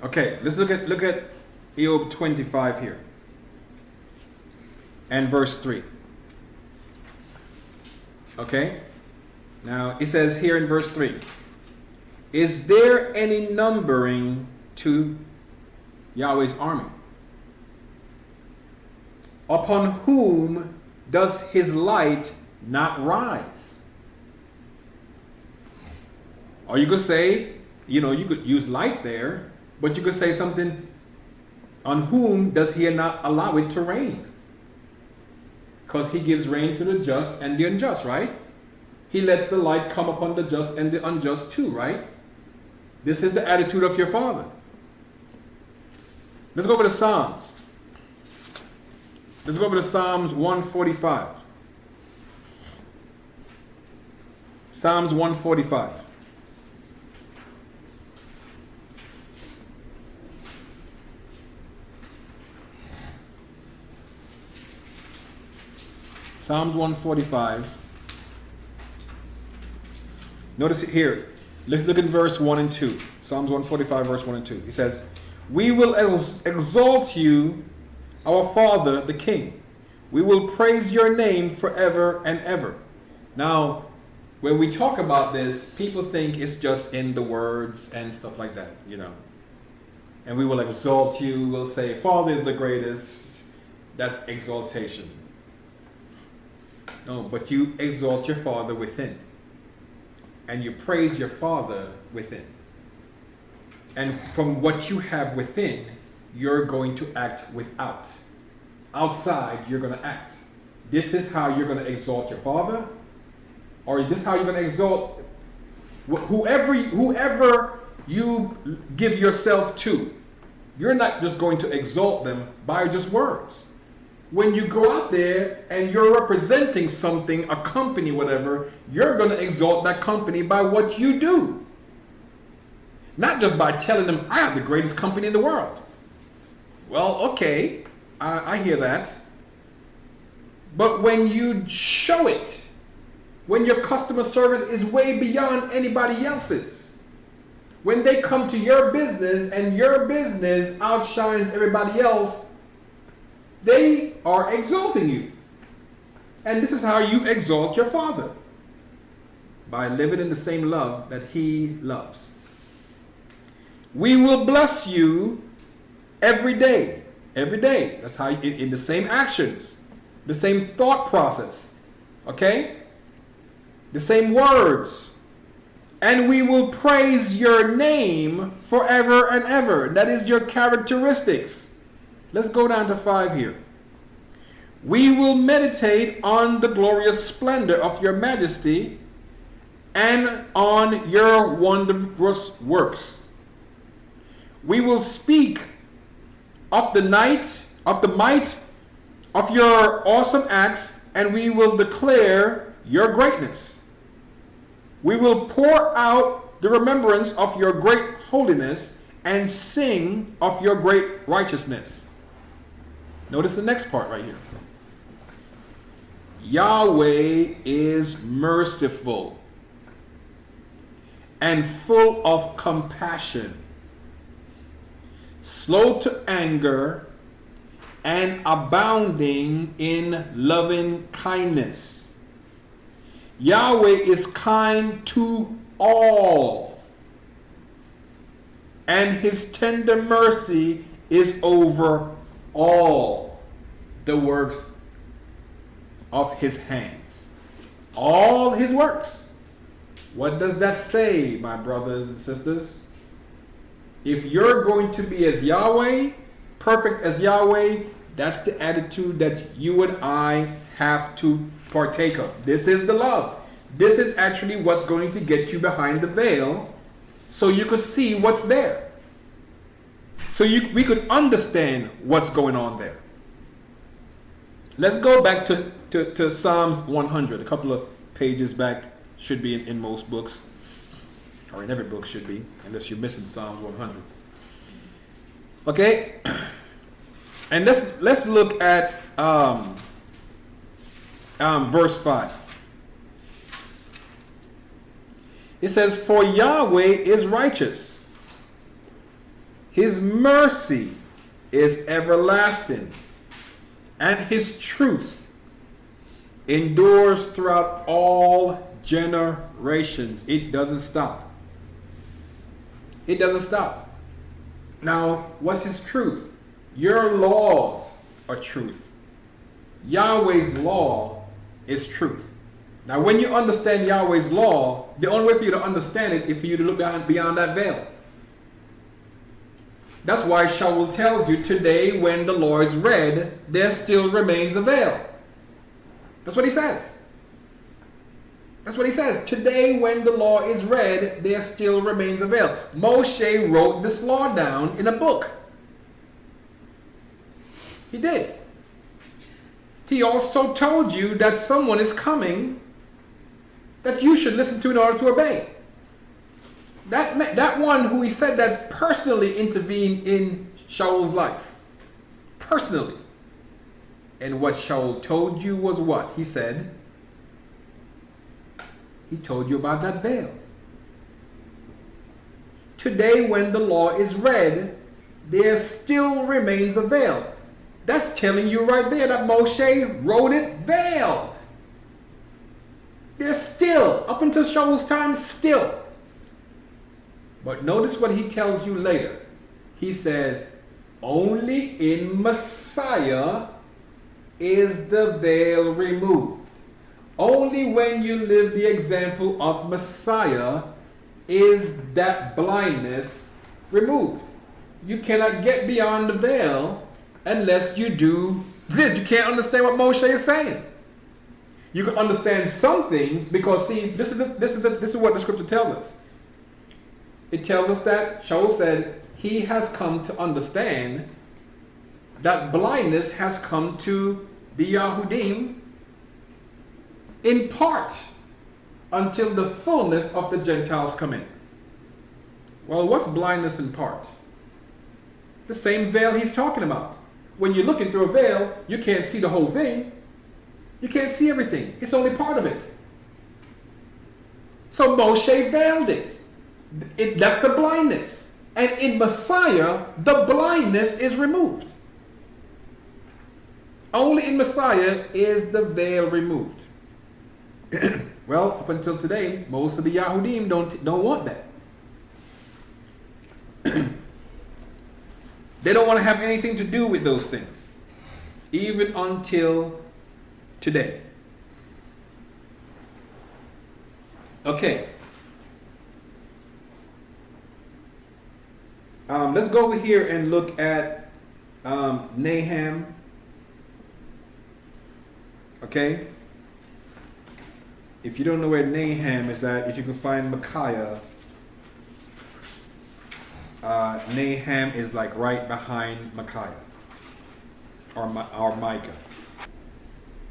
S1: Okay, let's look at Eob 25 here. And verse 3. Okay? Now, it says here in verse 3, is there any numbering to Yahweh's army? Upon whom does his light not rise? Or you could say, you could use light there, but you could say something, on whom does he not allow it to rain? Because he gives rain to the just and the unjust, right? He lets the light come upon the just and the unjust too, right? This is the attitude of your Father. Let's go over to Psalms. Let's go over to Psalms 145. Psalms 145. Psalms 145. Notice it here. Let's look at verse 1 and 2. Psalms 145, verse 1 and 2. It says, we will exalt you, our Father, the King. We will praise your name forever and ever. Now, when we talk about this, people think it's just in the words and stuff like that, And we will exalt you. We'll say, Father is the greatest. That's exaltation. No, but you exalt your Father within. And you praise your Father within. And from what you have within, you're going to act without. Outside, you're going to act. This is how you're going to exalt your Father, or this is how you're going to exalt whoever you give yourself to. You're not just going to exalt them by just words. When you go out there and you're representing something, a company, whatever, you're going to exalt that company by what you do. Not just by telling them, I have the greatest company in the world. Well, okay, I hear that. But when you show it, when your customer service is way beyond anybody else's, when they come to your business and your business outshines everybody else, they are exalting you. And this is how you exalt your Father, by living in the same love that He loves. We will bless you every day. Every day. That's how in the same actions, the same thought process. Okay? The same words. And we will praise your name forever and ever. That is your characteristics. Let's go down to 5 here. We will meditate on the glorious splendor of your majesty and on your wondrous works. We will speak of the might of your awesome acts, and we will declare your greatness. We will pour out the remembrance of your great holiness and sing of your great righteousness. Notice the next part right here. Yahweh is merciful and full of compassion, slow to anger, and abounding in loving kindness. Yahweh is kind to all, and His tender mercy is over all the works of His hands. All His works. What does that say, my brothers and sisters? If you're going to be as Yahweh, perfect as Yahweh, that's the attitude that you and I have to partake of. This is the love. This is actually what's going to get you behind the veil so you could see what's there. So we could understand what's going on there. Let's go back to Psalms 100. A couple of pages back. Should be in most books. Or in every book should be. Unless you're missing Psalms 100. Okay? And let's look at verse 5. It says, for Yahweh is righteous. His mercy is everlasting, and His truth endures throughout all generations. It doesn't stop. It doesn't stop. Now, what's His truth? Your laws are truth. Yahweh's law is truth. Now, when you understand Yahweh's law, the only way for you to understand it is for you to look beyond that veil. That's why Shaul tells you today when the law is read, there still remains a veil. That's what he says. That's what he says. Today when the law is read, there still remains a veil. Moshe wrote this law down in a book. He did. He also told you that someone is coming that you should listen to in order to obey. That one who he said that personally intervened in Shaul's life. Personally. And what Shaul told you was what? He said, he told you about that veil. Today when the law is read, there still remains a veil. That's telling you right there that Moshe wrote it veiled. There's still, up until Shaul's time, still. But notice what he tells you later. He says, only in Messiah is the veil removed. Only when you live the example of Messiah is that blindness removed. You cannot get beyond the veil unless you do this. You can't understand what Moshe is saying. You can understand some things because, see, this is what the scripture tells us. It tells us that Shaul said he has come to understand that blindness has come to the Yahudim in part until the fullness of the Gentiles come in. Well, what's blindness in part? The same veil he's talking about. When you're looking through a veil, you can't see the whole thing. You can't see everything. It's only part of it. So Moshe veiled it. That's the blindness. And in Messiah, the blindness is removed. Only in Messiah is the veil removed. Well, up until today, most of the Yahudim don't want that. They don't want to have anything to do with those things, even until today. Okay. Let's go over here and look at Nahum. Okay. If you don't know where Nahum is at, if you can find Micaiah, Nahum is like right behind Micaiah or Micah.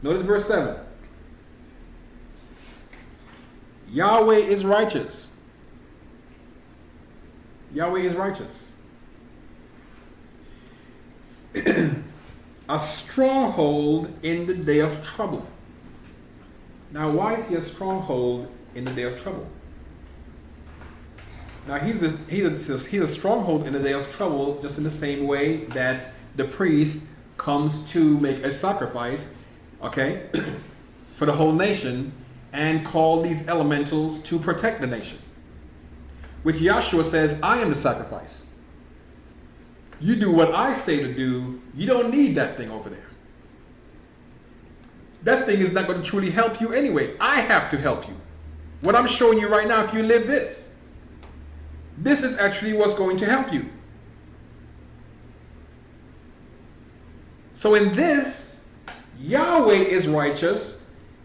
S1: Notice verse 7. Yahweh is righteous. Yahweh is righteous. A stronghold in the day of trouble. Now, why is he a stronghold in the day of trouble? Now, he's a stronghold in the day of trouble, just in the same way that the priest comes to make a sacrifice, okay, for the whole nation, and call these elementals to protect the nation. Which Yahshua says, I am the sacrifice. You do what I say to do. You don't need that thing over there. That thing is not going to truly help you anyway. I have to help you. What I'm showing you right now, if you live this, this is actually what's going to help you. So in this, Yahweh is righteous,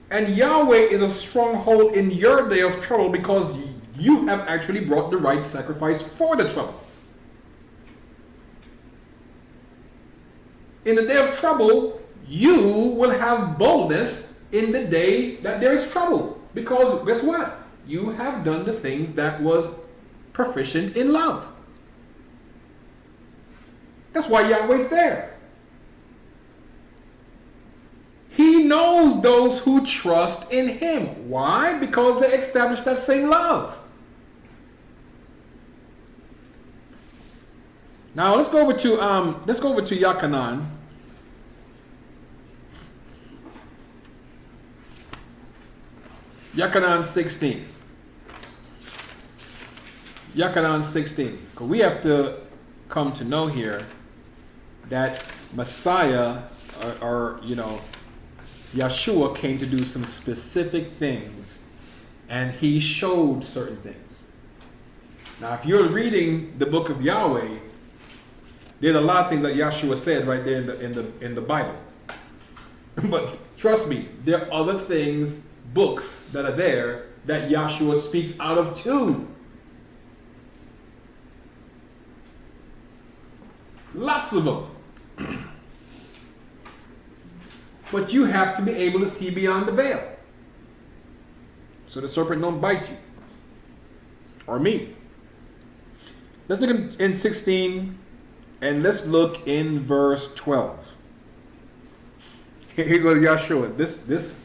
S1: and Yahweh is a stronghold in your day of trouble because you have actually brought the right sacrifice for the trouble. In the day of trouble, you will have boldness in the day that there is trouble. Because guess what? You have done the things that was proficient in love. That's why Yahweh's there. He knows those who trust in him. Why? Because they established that same love. Now let's go over to Yakanan. Yakanan 16. Yakanan 16. Because we have to come to know here that Messiah or Yeshua came to do some specific things, and he showed certain things. Now, if you're reading the book of Yahweh, there's a lot of things that Yeshua said right there in the Bible. But trust me, there are other things, books that are there that Yeshua speaks out of too. Lots of them. But you have to be able to see beyond the veil, so the serpent don't bite you or me. Let's look in 16, and let's look in verse 12. Here goes Yahshua. This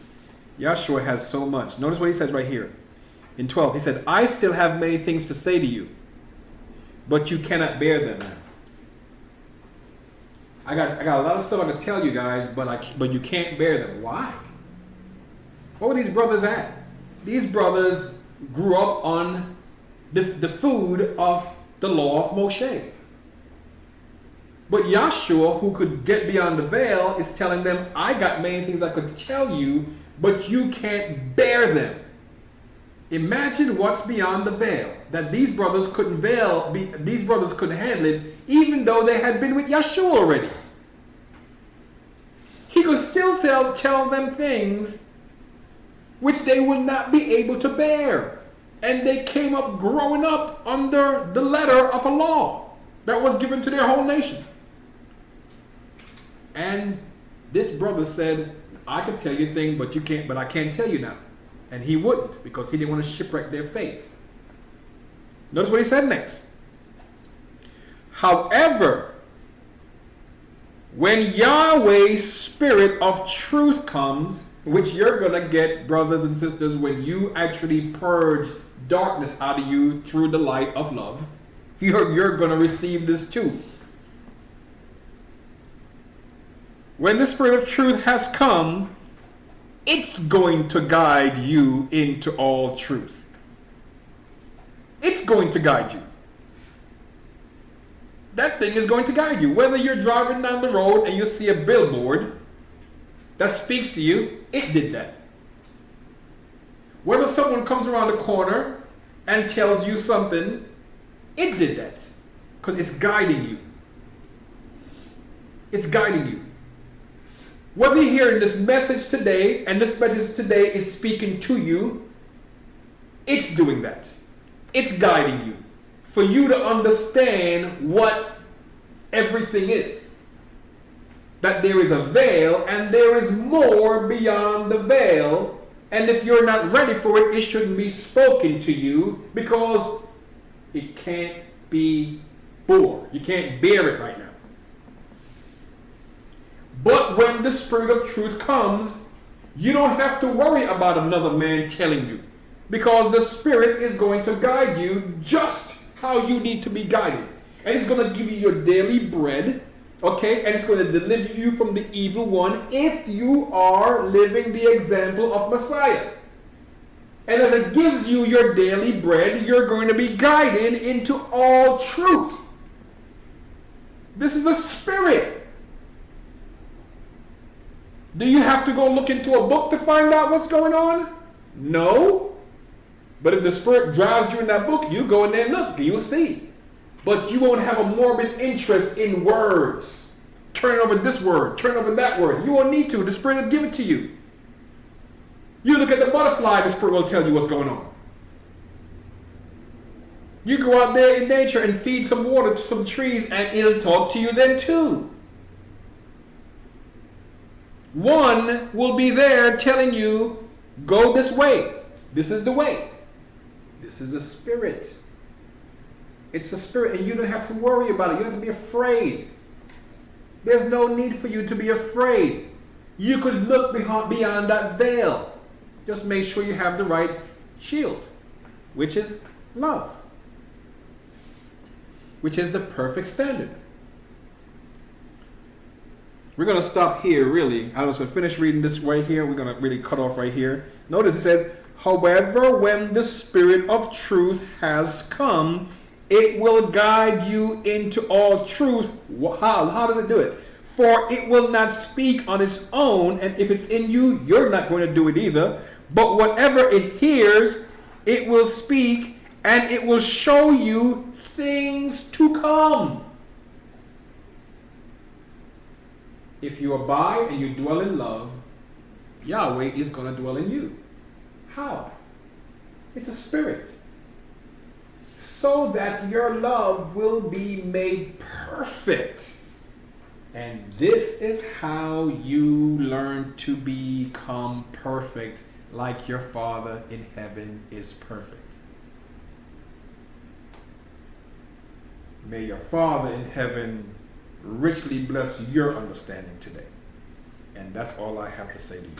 S1: Yahshua has so much. Notice what he says right here. In 12, he said, I still have many things to say to you, but you cannot bear them now. I got a lot of stuff I could tell you guys, but you can't bear them. Why? What were these brothers at? These brothers grew up on the food of the law of Moshe. But Yahshua, who could get beyond the veil, is telling them, I got many things I could tell you, but you can't bear them. Imagine what's beyond the veil. That these brothers couldn't handle it, even though they had been with Yeshua already. He could still tell them things which they would not be able to bear. And they came up growing up under the letter of a law that was given to their whole nation. And this brother said, I could tell you things, but I can't tell you now. And he wouldn't, because he didn't want to shipwreck their faith. Notice what he said next. However, when Yahweh's Spirit of truth comes, which you're going to get, brothers and sisters, when you actually purge darkness out of you through the light of love, you're going to receive this too. When the Spirit of truth has come, it's going to guide you into all truth. It's going to guide you. That thing is going to guide you. Whether you're driving down the road and you see a billboard that speaks to you, it did that. Whether someone comes around the corner and tells you something, it did that. Because it's guiding you. It's guiding you. Whether you're hearing this message today, and this message today is speaking to you, it's doing that. It's guiding you. For you to understand what everything is. That there is a veil, and there is more beyond the veil. And if you're not ready for it, it shouldn't be spoken to you, because it can't be bore. You can't bear it right now. But when the Spirit of truth comes, you don't have to worry about another man telling you, because the Spirit is going to guide you just how you need to be guided. And it's going to give you your daily bread, okay? And it's going to deliver you from the evil one if you are living the example of Messiah. And as it gives you your daily bread, you're going to be guided into all truth. This is a spirit. Do you have to go look into a book to find out what's going on? No. But if the Spirit drives you in that book, you go in there and look, you'll see. But you won't have a morbid interest in words. Turn over this word, turn over that word. You won't need to. The Spirit will give it to you. You look at the butterfly, the Spirit will tell you what's going on. You go out there in nature and feed some water to some trees, and it'll talk to you then too. One will be there telling you, go this way. This is the way. This is a spirit. It's a spirit, and you don't have to worry about it. You don't have to be afraid. There's no need for you to be afraid. You could look beyond that veil. Just make sure you have the right shield, which is love, which is the perfect standard. We're going to stop here, really. I was going to finish reading this right here. We're going to really cut off right here. Notice it says, however, when the Spirit of truth has come, it will guide you into all truth. How does it do it? For it will not speak on its own, and if it's in you, you're not going to do it either. But whatever it hears, it will speak, and it will show you things to come. If you abide and you dwell in love, Yahweh is going to dwell in you. How? It's a spirit. So that your love will be made perfect. And this is how you learn to become perfect, like your Father in heaven is perfect. May your Father in heaven richly bless your understanding today. And that's all I have to say to you.